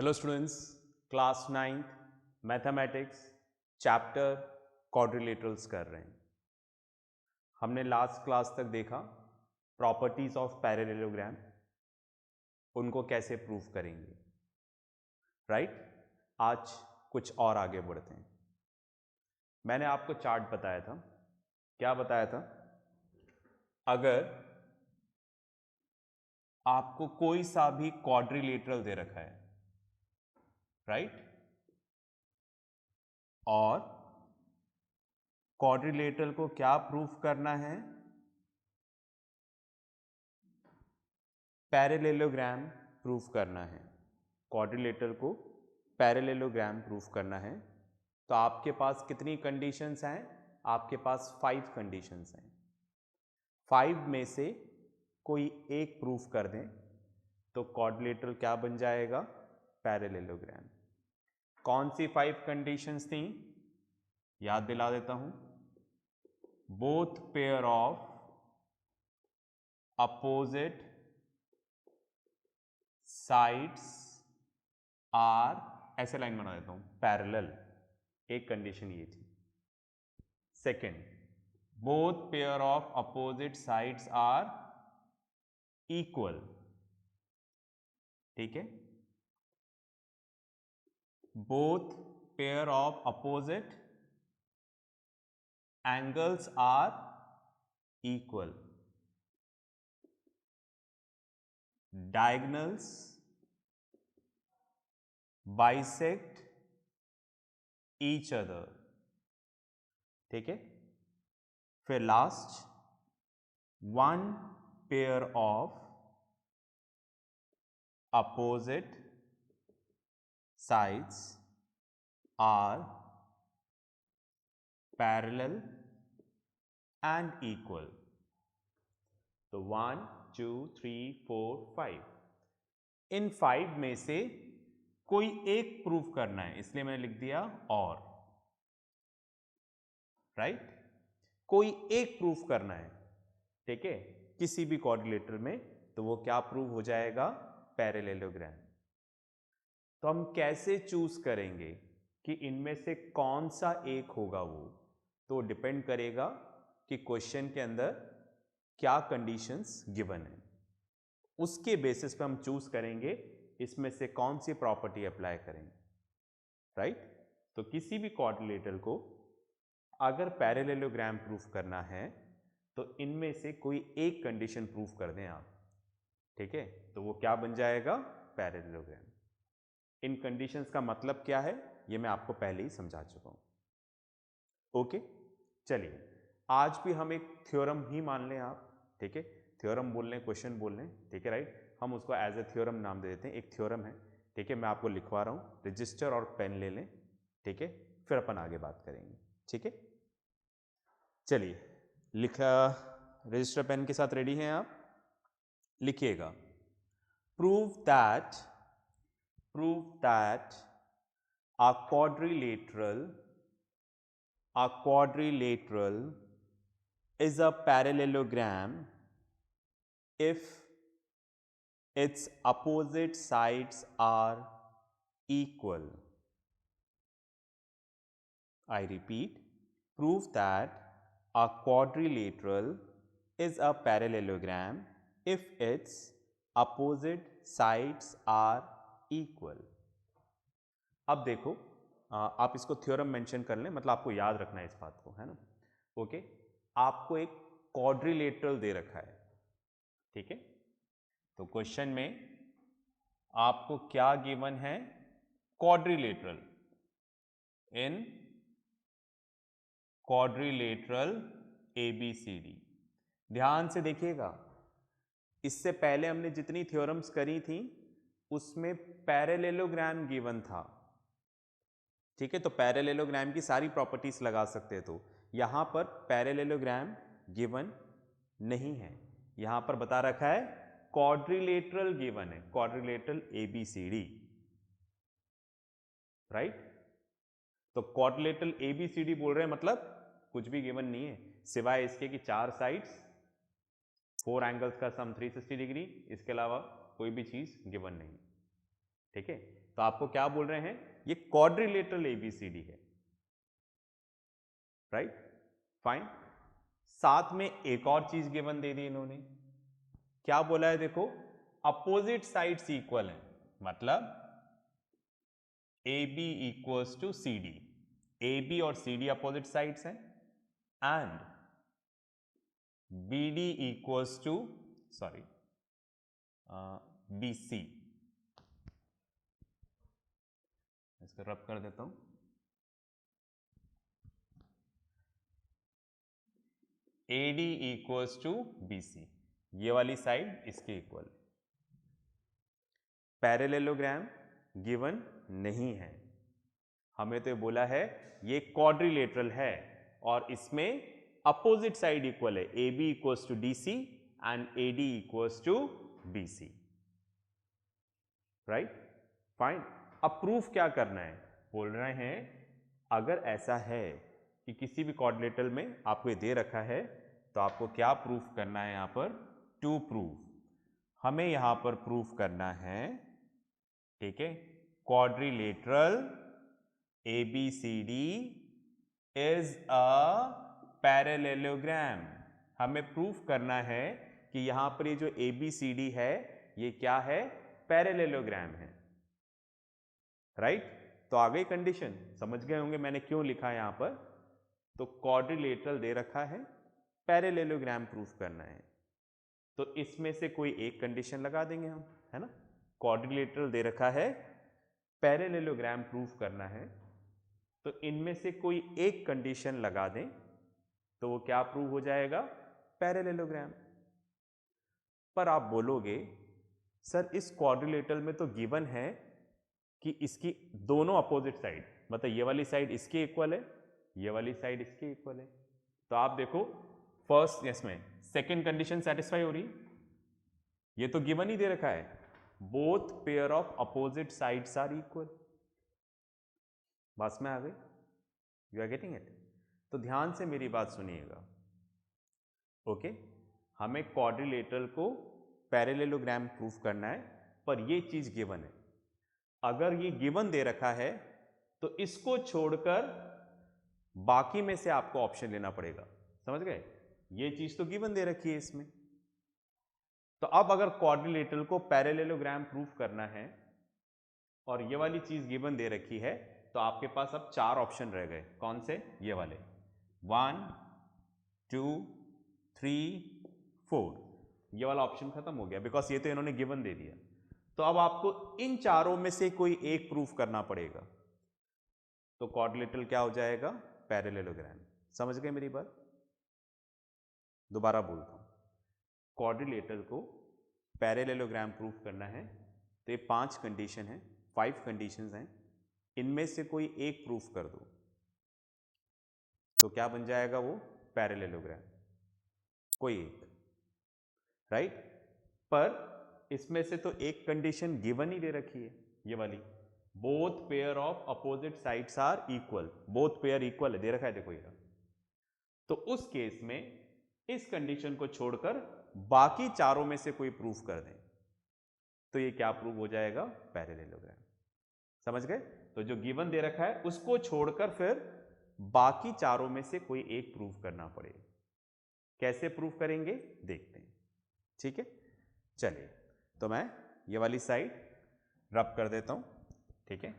Hello students, class 9th mathematics chapter quadrilaterals कर रहे हैं। हमने लास्ट क्लास तक देखा प्रॉपर्टीज ऑफ पैरेललोग्राम, उनको कैसे प्रूव करेंगे, राइट। आज कुछ और आगे बढ़ते हैं। मैंने आपको चार्ट बताया था। क्या बताया था? अगर आपको कोई सा भी क्वाड्रिलेटरल दे रखा है, राइट, और क्वाड्रिलेटरल को क्या प्रूफ करना है? पैरेललोग्राम प्रूफ करना है। क्वाड्रिलेटरल को पैरेललोग्राम प्रूफ करना है। तो आपके पास कितनी कंडीशंस हैं? आपके पास 5 कंडीशंस हैं। 5 में से कोई एक प्रूफ कर दें तो क्वाड्रिलेटरल क्या बन जाएगा? पैरेललोग्राम। कौन सी 5 कंडीशंस थी? याद दिला देता हूं। Both pair of opposite sides are, ऐसे लाइन बना देता हूं, पैरेलल। एक कंडीशन ये थी। Second, both pair of opposite sides are equal. ठीक है, both pair of opposite angles are equal. Diagonals bisect each other. ठीक है, फिर last, one pair of opposite sides are parallel and equal। तो 1 2 3 4 5, इन 5 में से कोई एक प्रूफ करना है, इसलिए मैंने लिख दिया और, राइट। कोई एक प्रूफ करना है, ठीक है, किसी भी क्वाड्रिलेटरल में, तो वो क्या प्रूव हो जाएगा? पैरेललोग्राम। तो हम कैसे चूज करेंगे कि इनमें से कौन सा एक होगा? वो तो डिपेंड करेगा कि क्वेश्चन के अंदर क्या कंडीशंस गिवन है, उसके बेसिस पे हम चूज करेंगे इसमें से कौन सी प्रॉपर्टी अप्लाई करेंगे, राइट। तो किसी भी क्वाड्रिलेटरल को अगर पैरेललोग्राम प्रूफ करना है तो इनमें से कोई एक कंडीशन प्रूफ कर दें आप, ठीक है, तो वो क्या बन जाएगा? पैरेललोग्राम। इन कंडीशंस का मतलब क्या है ये मैं आपको पहले ही समझा चुका हूं। ओके, चलिए आज भी हम एक थ्योरम ही मान लें आप, ठीक है, थ्योरम बोल लें, क्वेश्चन बोल लें, ठीक है, राइट। हम उसको एज ए थ्योरम नाम दे देते हैं। एक थ्योरम है, ठीक है, मैं आपको लिखवा रहा हूं, रजिस्टर और पेन ले लें, ठीक है, फिर अपन आगे बात करेंगे, ठीक है। चलिए, लिखा, रजिस्टर पेन के साथ रेडी हैं आप? लिखिएगा, prove that a quadrilateral is a parallelogram if its opposite sides are equal। I repeat, prove that a quadrilateral is a parallelogram if its opposite sides are equal। अब देखो, आप इसको theorem mention कर लें, मतलब आपको याद रखना है इस बात को, है ना। ओके, आपको एक क्वाड्रिलेटरल दे रखा है, ठीक है, तो क्वेश्चन में आपको क्या गिवन है? क्वाड्रिलेटरल। इन क्वाड्रिलेटरल ABCD। ध्यान से देखिएगा, इससे पहले हमने जितनी थ्योरम्स करी थी उसमें पैरेललोग्राम गिवन था, ठीक है, तो पैरेललोग्राम की सारी प्रॉपर्टीज लगा सकते, तो यहां पर पैरेललोग्राम गिवन नहीं है, यहां पर बता रखा है क्वाड्रिलेटरल गिवन है, क्वाड्रिलेटरल ABCD, राइट। तो क्वाड्रिलेटरल ABCD बोल रहे हैं, मतलब कुछ भी गिवन नहीं है सिवाय इसके कि 4 साइड्स, 4 एंगल्स का सम 360 डिग्री, इसके अलावा कोई भी चीज गिवन नहीं, ठीक है। तो आपको क्या बोल रहे हैं, ये क्वाड्रिलेटरल एबीसीडी है, राइट, फाइन। साथ में एक और चीज गिवन दे दी इन्होंने, क्या बोला है देखो, अपोजिट साइड्स इक्वल है, मतलब A B equals to C D, A B और सी डी अपोजिट साइड्स हैं, and B D equals to sorry B C, इसको रब कर देता हूं, A D equals to B C, ये वाली साइड इसके इक्वल। पैरेललोग्राम गिवन नहीं है, हमें तो बोला है ये क्वाड्रिलेटरल है और इसमें अपोजिट साइड इक्वल है, A B equals to D C and A D equals to B C, right, fine. अब प्रूफ क्या करना है, बोल रहे हैं अगर ऐसा है कि किसी भी क्वाड्रिलेटरल में आपको ये दे रखा है तो आपको क्या प्रूफ करना है, यहां पर टू प्रूफ, हमें यहां पर प्रूफ करना है, ठीक है, quadrilateral ABCD is a parallelogram. हमें प्रूफ करना है कि यहां पर ये जो ABCD है ये क्या है, पैरेललोग्राम है, राइट। तो आ गई कंडीशन, समझ गए होंगे मैंने क्यों लिखा यहां पर, तो क्वाड्रिलेटरल दे रखा है, पैरेललोग्राम प्रूफ करना है, तो इसमें से कोई एक कंडीशन लगा देंगे हम, है ना, क्वाड्रिलेटरल दे रखा है, पैरेललोग्राम प्रूफ करना है, तो इनमें से कोई एक कंडीशन लगा दें तो वो क्या प्रूव हो जाएगा, पैरेललोग्राम। पर आप बोलोगे सर इस क्वाड्रिलेटरल में तो गिवन है कि इसकी दोनों अपोजिट साइड, मतलब ये वाली साइड इसके इक्वल है, ये वाली साइड इसके इक्वल है, तो आप देखो फर्स्ट इसमें सेकेंड कंडीशन सेटिस्फाई हो रही, ये तो गिवन ही दे रखा है, both pair of opposite sides are equal, बस में आ गई, यू आर गेटिंग इट। तो ध्यान से मेरी बात सुनिएगा, ओके, हमें क्वाड्रिलेटरल को पैरेललोग्राम प्रूफ करना है, पर ये चीज गिवन है, अगर ये गिवन दे रखा है तो इसको छोड़कर बाकी में से आपको ऑप्शन लेना पड़ेगा, समझ गए, ये चीज तो गिवन दे रखी है इसमें, तो अब अगर क्वाड्रिलेटरल को पैरेललोग्राम प्रूफ करना है और ये वाली चीज गिवन दे रखी है, तो आपके पास अब चार ऑप्शन रह गए, कौन से, ये वाले 1 2 3 4, ये वाला ऑप्शन खत्म हो गया, बिकॉज ये तो इन्होंने गिवन दे दिया, तो अब आपको इन चारों में से कोई एक प्रूफ करना पड़ेगा, तो क्वाड्रिलेटरल क्या हो जाएगा, पैरेललोग्राम। समझ गए मेरी बात, दोबारा बोलता हूं, क्वाड्रिलेटरल को पैरेललोग्राम प्रूफ करना है तो ये 5 कंडीशन है, 5 कंडीशंस हैं, इनमें से कोई एक प्रूफ कर दो तो क्या बन जाएगा वो, पैरेललोग्राम, कोई एक, राइट। पर इसमें से तो एक कंडीशन गिवन ही दे रखी है, ये वाली, both pair of opposite sides are equal, both pair equal है, दे रखा है देखो ये, तो उस केस में इस कंडीशन को छोड़कर बाकी चारों में से कोई प्रूफ कर दें तो ये क्या प्रूव हो जाएगा, पैरेललोग्राम। समझ गए, तो जो गिवन दे रखा है उसको छोड़कर फिर बाकी चारों में से कोई एक प्रूफ करना पड़ेगा, कैसे प्रूफ करेंगे देखते हैं, ठीक है। चलिए, तो मैं ये वाली साइड रब कर देता हूं, ठीक है,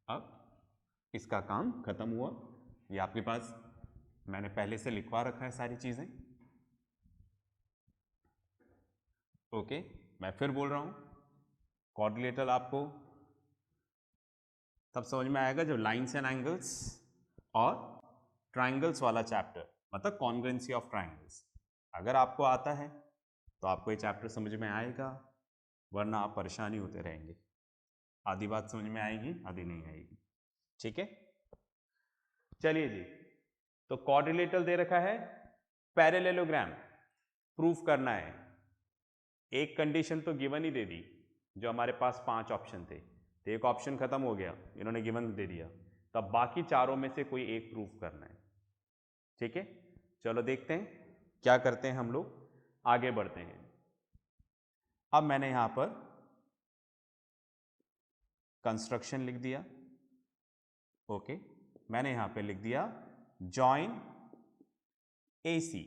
अब इसका काम खत्म हुआ, ये आपके पास मैंने पहले से लिखवा रखा है सारी चीजें, ओके। मैं फिर बोल रहा हूं, क्वाड्रिलेटरल आपको तब समझ में आएगा जब लाइन्स एंड एंगल्स और ट्राइंगल्स वाला चैप्टर, मतलब कॉन्ग्रुएंसी ऑफ ट्राइंगल्स, अगर आपको आता है तो आपको ये चैप्टर समझ में आएगा, वरना आप परेशानी होते रहेंगे, आधी बात समझ में आएगी आधी नहीं आएगी, ठीक है। चलिए जी, तो क्वाड्रिलेटरल दे रखा है, पैरेललोग्राम प्रूफ करना है, एक कंडीशन तो गिवन ही दे दी, जो हमारे पास 5 ऑप्शन थे, तो एक ऑप्शन खत्म हो गया, इन्होंने गिवन दे दिया, तब बाकी चारों में से कोई एक प्रूफ करना है, ठीक है। चलो देखते हैं क्या करते हैं हम लोग, आगे बढ़ते हैं। अब मैंने यहां पर कंस्ट्रक्शन लिख दिया, ओके। मैंने यहां पे लिख दिया जॉइन AC,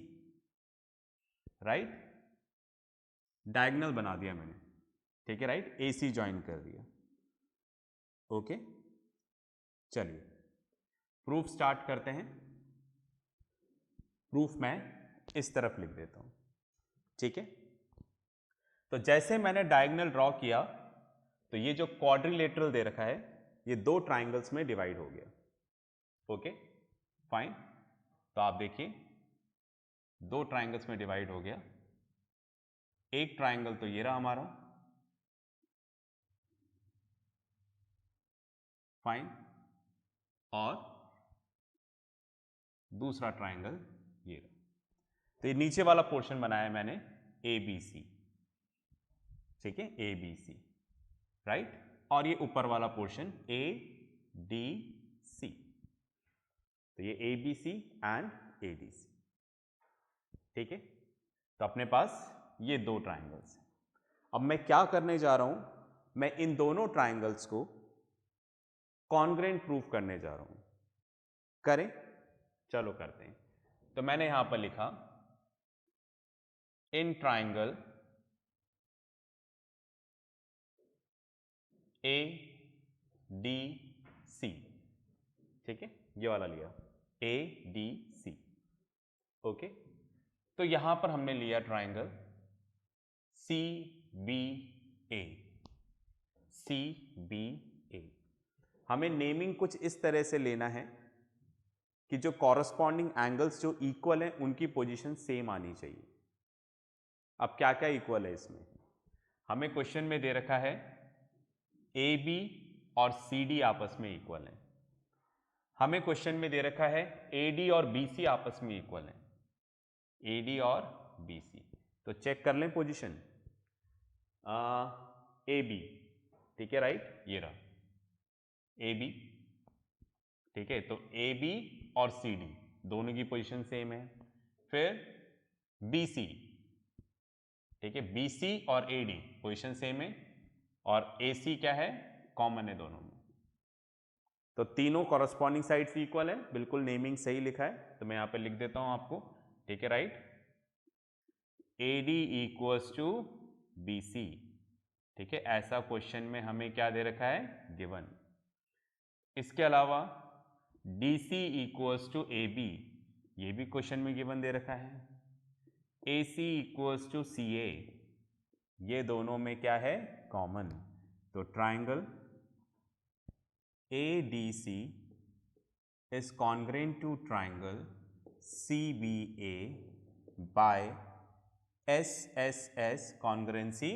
राइट, डायगोनल बना दिया मैंने, ठीक है, राइट, AC ज्वाइन कर दिया, ओके। चलिए प्रूफ स्टार्ट करते हैं। प्रूफ मैं इस तरफ लिख देता हूं, ठीक है। तो जैसे मैंने डायगोनल ड्रॉ किया तो ये जो क्वाड्रिलेटरल दे रखा है ये दो ट्राइंगल्स में डिवाइड हो गया, ओके फाइन। तो आप देखिए दो ट्राइंगल्स में डिवाइड हो गया। एक ट्राइंगल तो ये रहा हमारा, फाइन, और दूसरा ट्राइंगल ये रहा। तो ये नीचे वाला पोर्शन बनाया मैंने ABC, ठीक है, ABC, राइट, और ये ऊपर वाला पोर्शन ADC। तो ये ABC एंड ADC, ठीक है। तो अपने पास ये दो ट्राइंगल्स हैं। अब मैं क्या करने जा रहा हूं, मैं इन दोनों ट्राइंगल्स को कॉन्ग्रेंट प्रूफ करने जा रहा हूं। करें, चलो करते हैं। तो मैंने यहां पर लिखा इन ट्राइंगल ADC, ठीक है, ये वाला लिया ADC, ओके। तो यहां पर हमने लिया ट्राइंगल CBA, CBA। हमें नेमिंग कुछ इस तरह से लेना है कि जो कॉरस्पॉन्डिंग एंगल्स जो इक्वल हैं उनकी पोजीशन सेम आनी चाहिए। अब क्या क्या इक्वल है इसमें, हमें क्वेश्चन में दे रखा है AB और CD आपस में इक्वल है। हमें क्वेश्चन में दे रखा है AD और BC आपस में इक्वल है, AD और BC। तो चेक कर लें पोजीशन, AB, ठीक है, राइट, ये रहा AB, ठीक है। तो AB और CD दोनों की पोजीशन सेम है। फिर BC, ठीक है, BC और AD पोजीशन सेम है, और AC क्या है, कॉमन है दोनों में। तो तीनों कॉरस्पॉन्डिंग साइड्स इक्वल है, बिल्कुल नेमिंग सही लिखा है। तो मैं यहां पे लिख देता हूं आपको, ठीक है, right, AD equals to BC, ठीक है। ऐसा क्वेश्चन में हमें क्या दे रखा है, गिवन। इसके अलावा DC इक्वल्स टू AB, ये भी क्वेश्चन में गिवन दे रखा है। AC इक्वल्स टू CA, ये दोनों में क्या है, कॉमन। तो triangle ADC is congruent to triangle CBA by SSS congruency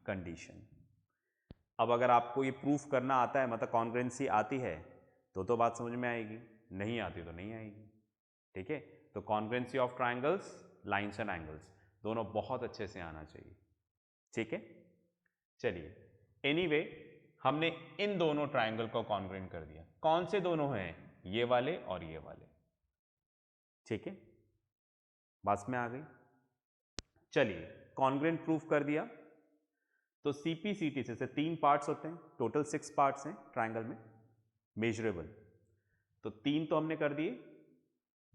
condition। अब अगर आपको ये प्रूफ करना आता है, मतलब कॉन्ग्रेंसी आती है तो बात समझ में आएगी, नहीं आती तो नहीं आएगी, ठीक है। तो कॉन्ग्रेंसी of triangles, lines and angles दोनों बहुत अच्छे से आना चाहिए, ठीक है। चलिए, एनीवे हमने इन दोनों ट्राइंगल को कॉन्ग्रेंट कर दिया। कौन से दोनों हैं, ये वाले और ये वाले, ठीक है, बात में आ गई। चलिए कॉन्ग्रेंट प्रूफ कर दिया। तो CPCT से 3 पार्ट्स होते हैं, टोटल 6 पार्ट्स हैं ट्राइंगल में मेजरेबल। तो 3 तो हमने कर दिए,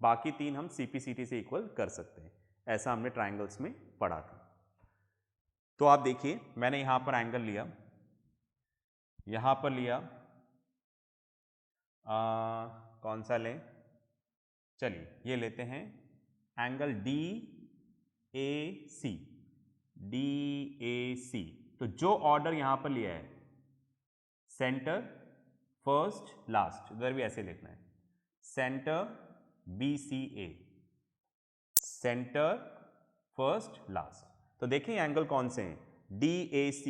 बाकी 3 हम CPCT से इक्वल कर सकते हैं, ऐसा हमने ट्राइंगल्स में पढ़ा था। तो आप देखिए मैंने यहां पर एंगल लिया, यहां पर लिया कौन सा लें, चलिए ये लेते हैं एंगल DAC, DAC। तो जो ऑर्डर यहां पर लिया है, सेंटर फर्स्ट लास्ट, इधर भी ऐसे लिखना है, centre BCA, centre first last. तो देखिए एंगल कौन से हैं, DAC,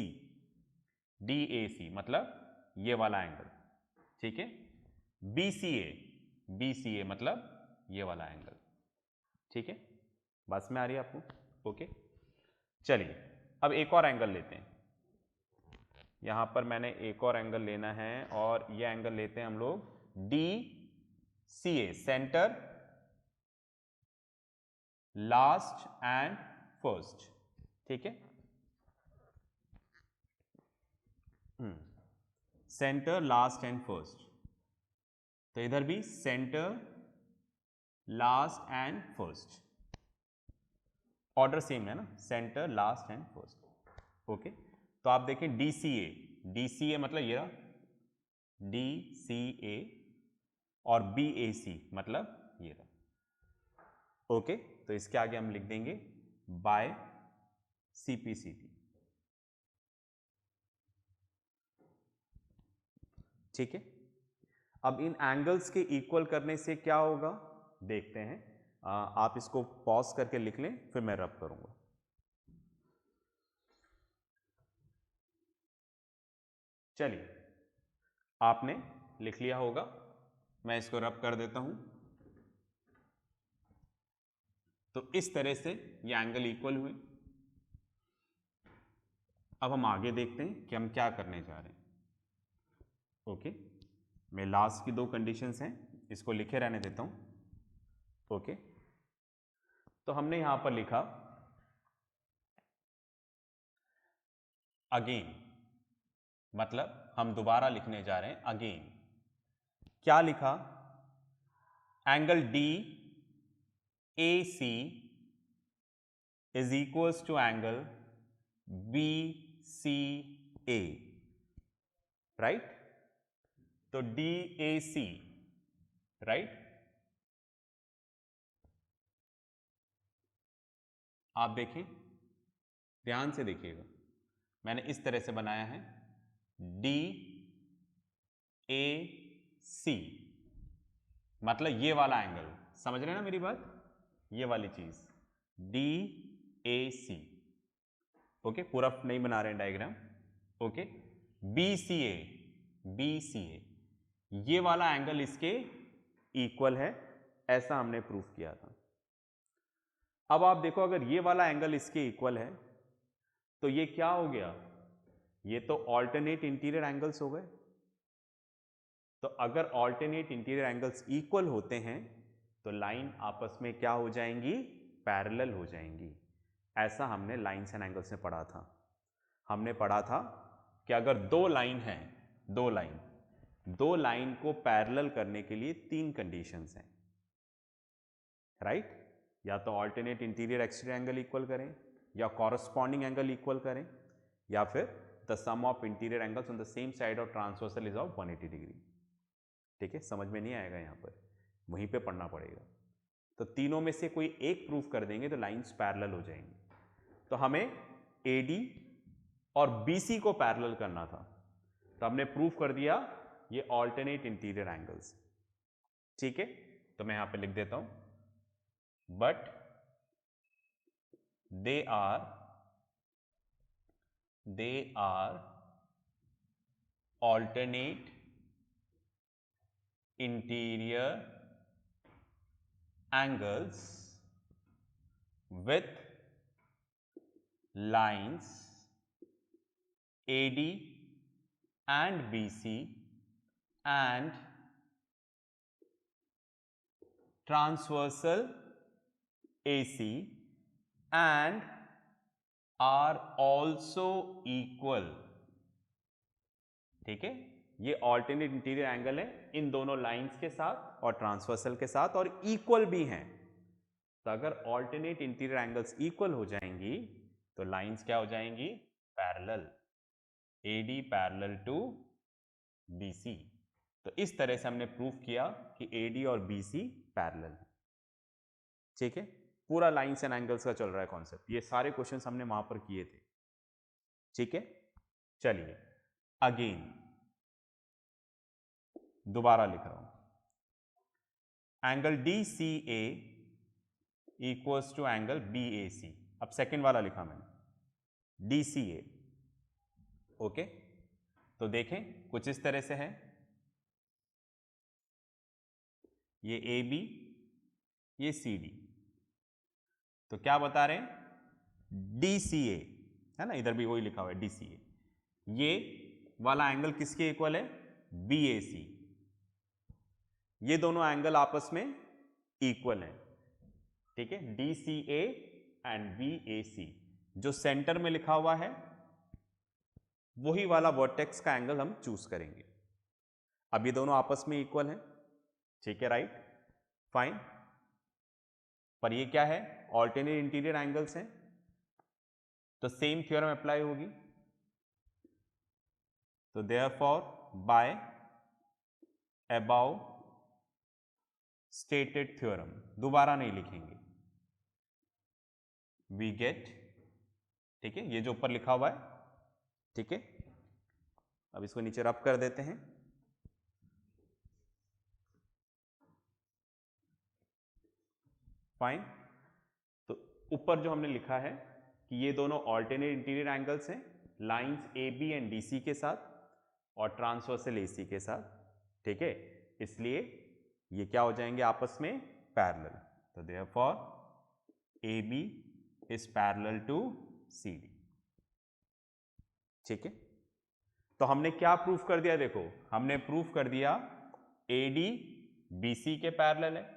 DAC मतलब ये वाला एंगल, ठीक है। BCA, BCA मतलब ये वाला एंगल, ठीक है, बस में आ रही है आपको, ओके। चलिए अब एक और एंगल लेते हैं, यहां पर मैंने एक और एंगल लेना है, और ये एंगल लेते हैं हम लोग DCA, centre last and first, ठीक है। सेंटर लास्ट एंड फर्स्ट, तो इधर भी centre last and first, order same है ना, centre last and first. Okay, तो आप देखें DCA, DCA मतलब ये रहा DCA, और BAC मतलब ये रहा। ओके, तो इसके आगे हम लिख देंगे बाय CPCT। ठीक है, अब इन एंगल्स के इक्वल करने से क्या होगा देखते हैं। आप इसको पॉज करके लिख लें, फिर मैं रब करूंगा। चलिए, आपने लिख लिया होगा, मैं इसको रब कर देता हूं। तो इस तरह से ये एंगल इक्वल हुए। अब हम आगे देखते हैं कि हम क्या करने जा रहे हैं। ओके, मैं लास्ट की दो कंडीशंस हैं, इसको लिखे रहने देता हूं। ओके, तो हमने यहां पर लिखा अगेन, मतलब हम दोबारा लिखने जा रहे हैं अगेन। क्या लिखा? Angle DAC is equals to angle BCA, right? तो DAC, राइट? आप देखें, ध्यान से देखिएगा, मैंने इस तरह से बनाया है DAC, मतलब ये वाला एंगल, समझ रहे हैं ना मेरी बात, ये वाली चीज DAC। ओके, पूरा नहीं बना रहे हैं डायग्राम। ओके, BCA, ये वाला एंगल इसके इक्वल है, ऐसा हमने प्रूफ किया था। अब आप देखो, अगर ये वाला एंगल इसके इक्वल है तो ये क्या हो गया? ये तो ऑल्टरनेट इंटीरियर एंगल्स हो गए। तो अगर ऑल्टरनेट इंटीरियर एंगल्स इक्वल होते हैं तो लाइन आपस में क्या हो जाएंगी? पैरेलल हो जाएंगी। ऐसा हमने लाइन्स एंड एंगल्स में पढ़ा था। हमने पढ़ा था कि अगर दो लाइन है, दो लाइन को पैरेलल करने के लिए तीन कंडीशंस हैं, राइट? या तो alternate interior exterior angle equal करें, या कॉरस्पॉन्डिंग एंगल इक्वल करें, या फिर the sum of interior angles on the same side of transversal is of 180 degree. ठीक है, समझ में नहीं आएगा, यहां पर वहीं पे पढ़ना पड़ेगा। तो तीनों में से कोई एक प्रूफ कर देंगे तो लाइंस पैरेलल हो जाएंगी। तो हमें AD और BC को पैरेलल करना था, तो हमने प्रूफ कर दिया ये ऑल्टरनेट इंटीरियर एंगल्स। ठीक है, तो मैं यहां पे लिख देता हूं, but they are alternate interior angles with lines AD and BC and transversal AC and are also equal। ठीक है, ये ऑल्टरनेट इंटीरियर एंगल है इन दोनों लाइंस के साथ और ट्रांसवर्सल के साथ, और इक्वल भी हैं। तो अगर ऑल्टरनेट इंटीरियर एंगल्स इक्वल हो जाएंगी तो लाइंस क्या हो जाएंगी? Parallel, AD parallel to BC। तो इस तरह से हमने प्रूफ किया कि AD और BC पैरेलल है। ठीक है, पूरा लाइंस एंड एंगल्स का चल रहा है कॉन्सेप्ट, ये सारे क्वेश्चंस हमने वहां पर किए थे। ठीक है, चलिए अगेन दोबारा लिख रहा हूं, angle DCA equals to angle BAC। अब सेकंड वाला लिखा मैंने DCA। ओके, तो देखें कुछ इस तरह से है, ये AB, ये CD। तो क्या बता रहे हैं? DCA है ना, इधर भी वही लिखा हुआ है DCA। ये वाला एंगल किसके इक्वल है? BAC। ये दोनों एंगल आपस में इक्वल हैं। ठीक है, DCA एंड BAC। जो सेंटर में लिखा हुआ है वही वाला वर्टेक्स का एंगल हम चूज करेंगे। अब ये दोनों आपस में इक्वल हैं, ठीक है, राइट, फाइन। पर ये क्या है, ऑल्टरनेट इंटीरियर एंगल्स हैं, तो सेम थ्योरम अप्लाई होगी। तो therefore by above stated theorem, दोबारा नहीं लिखेंगे, वी गेट, ठीक है, ये जो ऊपर लिखा हुआ है, ठीक है। अब इसको नीचे रब कर देते हैं। फाइन। तो ऊपर जो हमने लिखा है कि ये दोनों ऑल्टरनेट इंटीरियर एंगल्स हैं, lines A B and D C के साथ और ट्रांसवर्सल ए सी के साथ, ठीक है, इसलिए ये क्या हो जाएंगे आपस में, पैरेलल। तो therefore A B is parallel to C D, ठीक है। तो हमने क्या प्रूफ कर दिया, देखो हमने प्रूफ कर दिया ए डी बी सी के पैरेलल है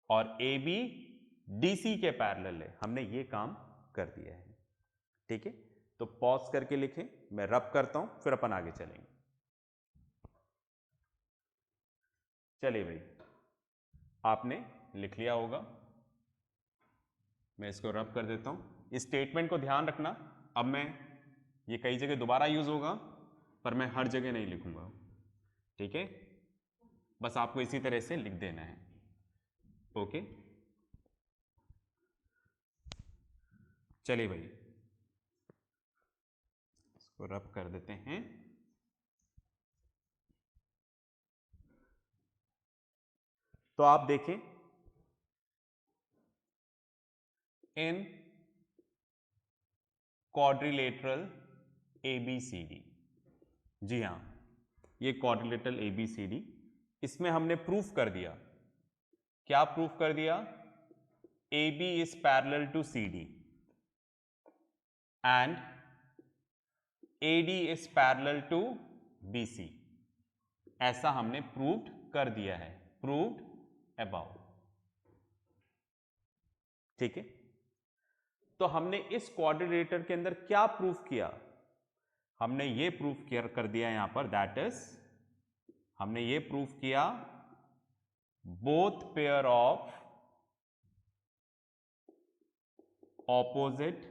और ए बी डी सी के पैरेलल है, हमने ये काम कर दिया है, ठीक है। तो पॉज करके लिखें, मैं रब करता हूं, फिर अपन आगे चलेंगे। चलिए भाई, आपने लिख लिया होगा, मैं इसको रब कर देता हूं। इस स्टेटमेंट को ध्यान रखना, अब मैं ये कई जगह दोबारा यूज होगा पर मैं हर जगह नहीं लिखूंगा, ठीक है, बस आपको इसी तरह से लिख देना है, ओके। चलिए भाई, इसको रब कर देते हैं। तो आप देखें, इन क्वाड्रिलेटरल ABCD, जी हाँ, ये क्वाड्रिलेटरल ABCD, इसमें हमने प्रूफ कर दिया, क्या प्रूफ कर दिया, AB is parallel to CD and AD is parallel to BC, ऐसा हमने प्रूव्ड कर दिया है, प्रूव्ड अबाउ, ठीक है। तो हमने इस क्वाड्रिलेटर के अंदर क्या प्रूफ किया, हमने ये प्रूफ कर दिया यहां पर, दैट इज हमने ये प्रूफ किया both pair of opposite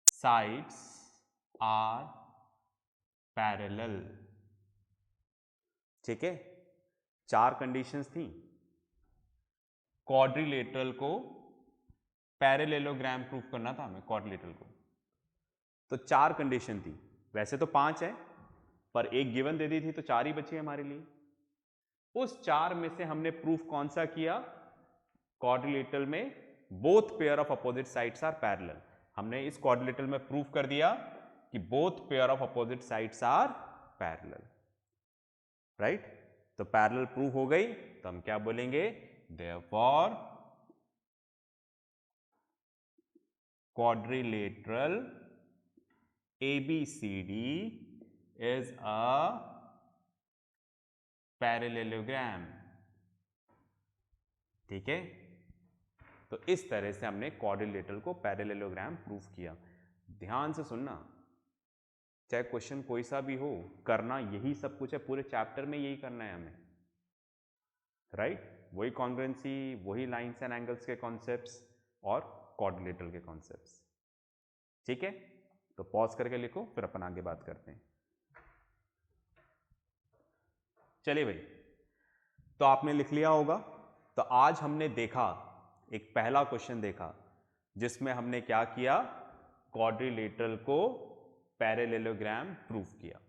sides are parallel, ठीक है। 4 कंडीशंस थी, क्वाड्रिलेटरल को पैरेललोग्राम प्रूफ करना था हमें, क्वाड्रिलेटरल को, तो 4 कंडीशन थी, वैसे तो 5 है पर एक गिवन दे दी थी तो 4 ही बची हमारे लिए। उस 4 में से हमने प्रूफ कौन सा किया, क्वाड्रिलेटरल में both pair of opposite sides are parallel, हमने इस क्वाड्रिलेटरल में प्रूफ कर दिया कि both pair of opposite sides are parallel, right. तो पैरेलल प्रूफ हो गई, तो हम क्या बोलेंगे, therefore quadrilateral ABCD is a parallelogram, ठीक है। तो इस तरह से हमने क्वाड्रिलेटरल को पैरेललोग्राम प्रूफ किया। ध्यान से सुनना, चाहे क्वेश्चन कोई सा भी हो, करना यही सब कुछ है, पूरे चैप्टर में यही करना है हमें, राइट, वही कॉन्ग्रुएंसी, वही लाइंस एंड एंगल्स के कॉन्सेप्ट्स और क्वाड्रिलेटरल के कॉन्सेप्ट्स, ठीक है। तो पॉज करके लिखो, फिर अपन आगे बात करते हैं। चलिए भाई, तो आपने लिख लिया होगा। तो आज हमने देखा, एक पहला क्वेश्चन देखा जिसमें हमने क्या किया, क्वाड्रिलेटरल को पैरेललोग्राम प्रूफ किया,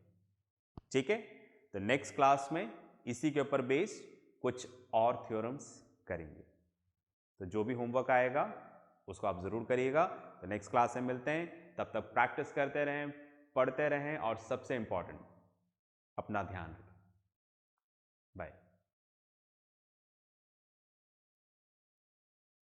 ठीक है। तो नेक्स्ट क्लास में इसी के ऊपर बेस्ड कुछ और थ्योरम्स करेंगे। तो जो भी होमवर्क आएगा उसको आप जरूर करिएगा। तो नेक्स्ट क्लास में मिलते हैं, तब तक प्रैक्टिस करते रहें, पढ़ते रहें और सबसे इंपॉर्टेंट अपना ध्यान रखें। बाय।